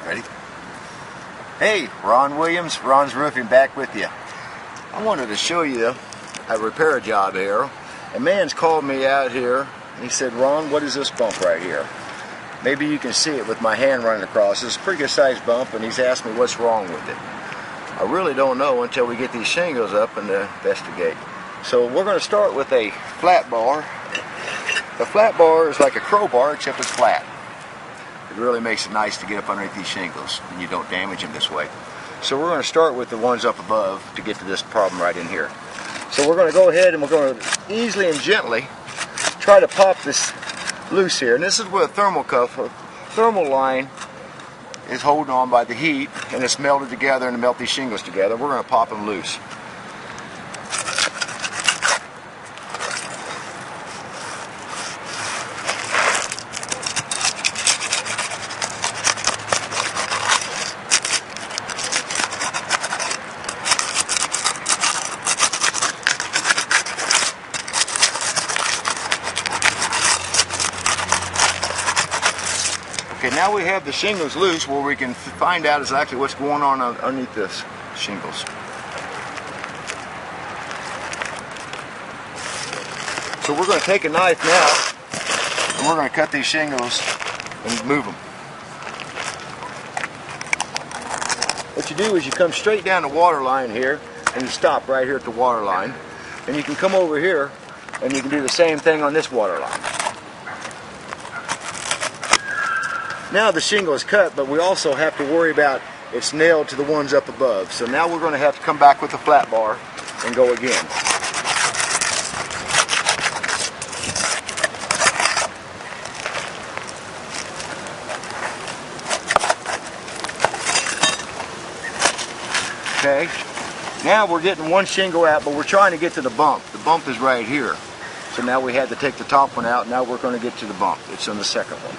Ready? Hey, Ron Williams, Ron's Roofing, back with you. I wanted to show you a repair job here. A man's called me out here and he said, Ron, what is this bump right here? Maybe you can see it with my hand running across. It's a pretty good sized bump, and he's asked me what's wrong with it. I really don't know until we get these shingles up and investigate. So we're going to start with a flat bar. The flat bar is like a crowbar except it's flat. It really makes it nice to get up underneath these shingles and you don't damage them this way. So we're going to start with the ones up above to get to this problem right in here. So we're going to go ahead and we're going to easily and gently try to pop this loose here. And this is where a thermal line is holding on by the heat, and it's melted together and melt these shingles together. We're going to pop them loose. Okay, now we have the shingles loose where we can find out exactly what's going on underneath this shingles. So we're going to take a knife now and we're going to cut these shingles and move them. What you do is you come straight down the water line here and you stop right here at the water line, and you can come over here and you can do the same thing on this water line. Now the shingle is cut, but we also have to worry about it's nailed to the ones up above. So now we're going to have to come back with the flat bar and go again. Okay, now we're getting one shingle out, but we're trying to get to the bump. The bump is right here. So now we had to take the top one out. Now we're going to get to the bump. It's on the second one.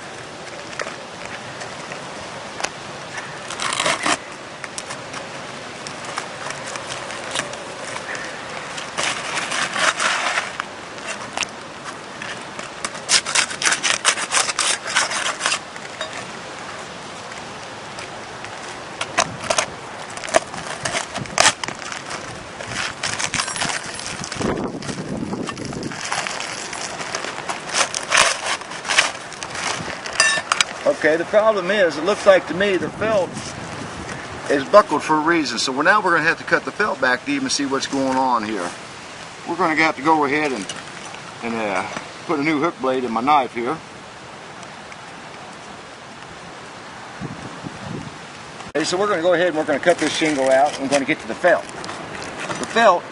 Okay, the problem is, it looks like to me the felt is buckled for a reason. So now we're going to have to cut the felt back to even see what's going on here. We're going to have to go ahead and put a new hook blade in my knife here. Okay, so we're going to go ahead and we're going to cut this shingle out and we're going to get to the felt. The felt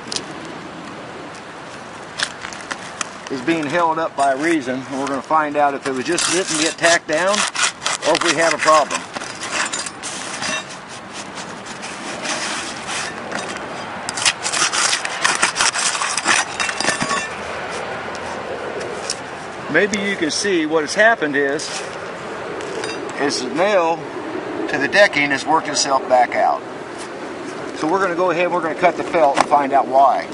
is being held up by a reason, and we're going to find out if it was just didn't get tacked down or if we have a problem. Maybe you can see what has happened is the nail to the decking has worked itself back out. So we're going to go ahead and we're going to cut the felt and find out why.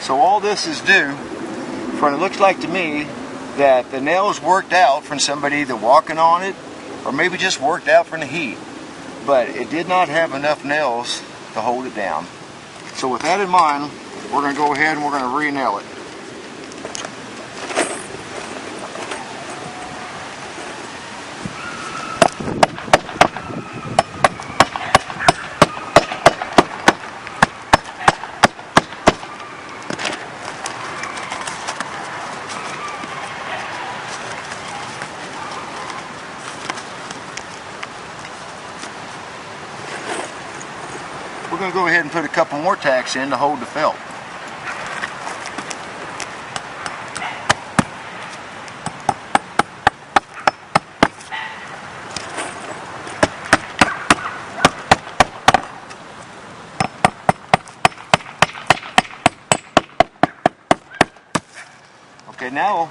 So all this is due from, it looks like to me that the nails worked out from somebody either walking on it or maybe just worked out from the heat. But it did not have enough nails to hold it down. So with that in mind, we're going to go ahead and we're going to re-nail it. We're going to go ahead and put a couple more tacks in to hold the felt. Okay, now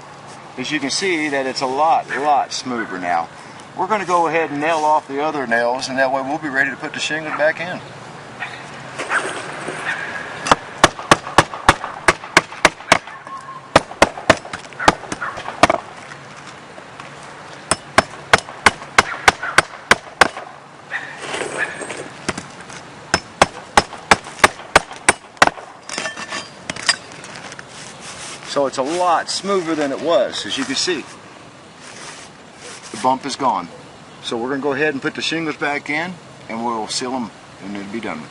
as you can see that it's a lot smoother now. We're going to go ahead and nail off the other nails, and that way we'll be ready to put the shingle back in. So it's a lot smoother than it was, as you can see. The bump is gone. So we're going to go ahead and put the shingles back in, and we'll seal them, and it'll be done.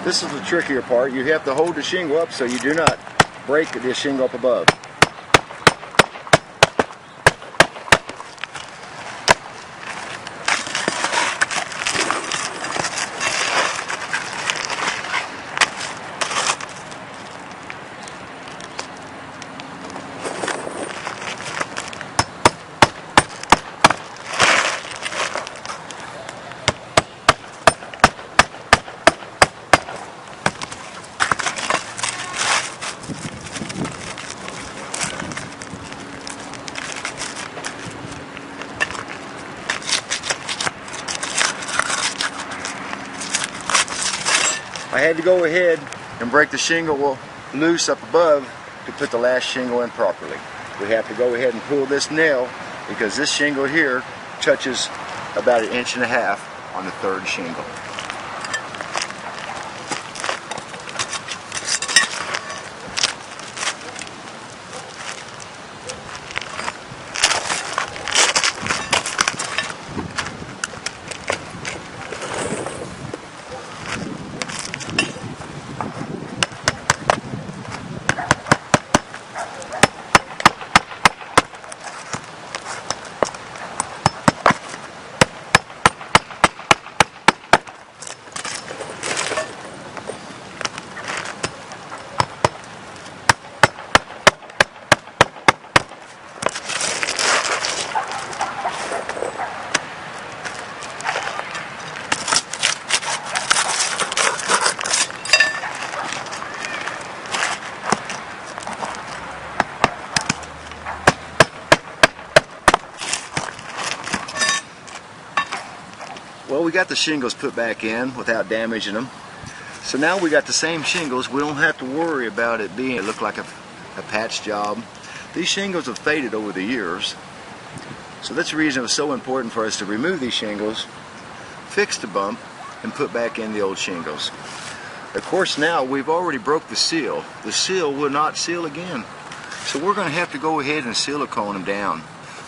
This is the trickier part. You have to hold the shingle up so you do not break the shingle up above. I had to go ahead and break the shingle loose up above to put the last shingle in properly. We have to go ahead and pull this nail because this shingle here touches about 1.5 inches on the third shingle. Well, we got the shingles put back in without damaging them. So now we got the same shingles. We don't have to worry about it look like a patch job. These shingles have faded over the years. So that's the reason it was so important for us to remove these shingles, fix the bump, and put back in the old shingles. Of course, now we've already broke the seal. The seal will not seal again. So we're going to have to go ahead and silicone them down.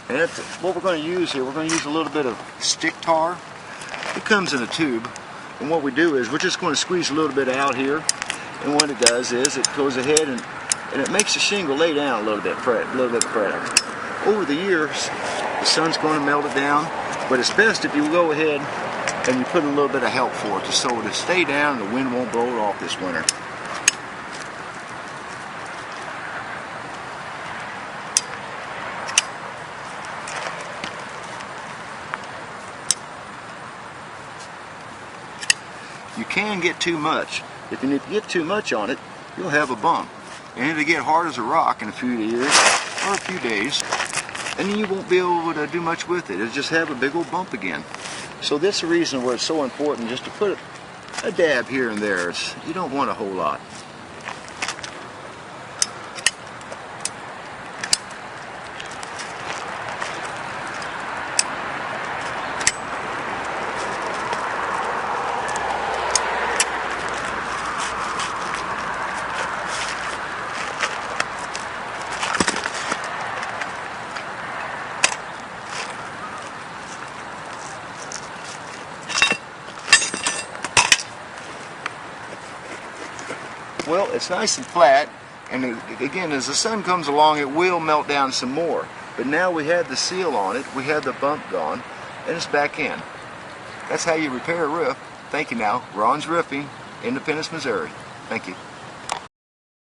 And that's what we're going to use here. We're going to use a little bit of stick tar. It comes in a tube, and what we do is we're just going to squeeze a little bit out here, and what it does is it goes ahead and it makes the shingle lay down a little bit further. Over the years, the sun's going to melt it down, but it's best if you go ahead and you put a little bit of help for it, just so it'll stay down and the wind won't blow it off this winter. You can get too much. If you get too much on it, you'll have a bump. And it'll get hard as a rock in a few years or a few days. And then you won't be able to do much with it. It'll just have a big old bump again. So this is the reason where it's so important just to put a dab here and there. You don't want a whole lot. Well, it's nice and flat, And again, as the sun comes along, it will melt down some more. But now we had the seal on it, we had the bump gone, and it's back in. That's how you repair a roof. Thank you now. Ron's Roofing, Independence, Missouri. Thank you.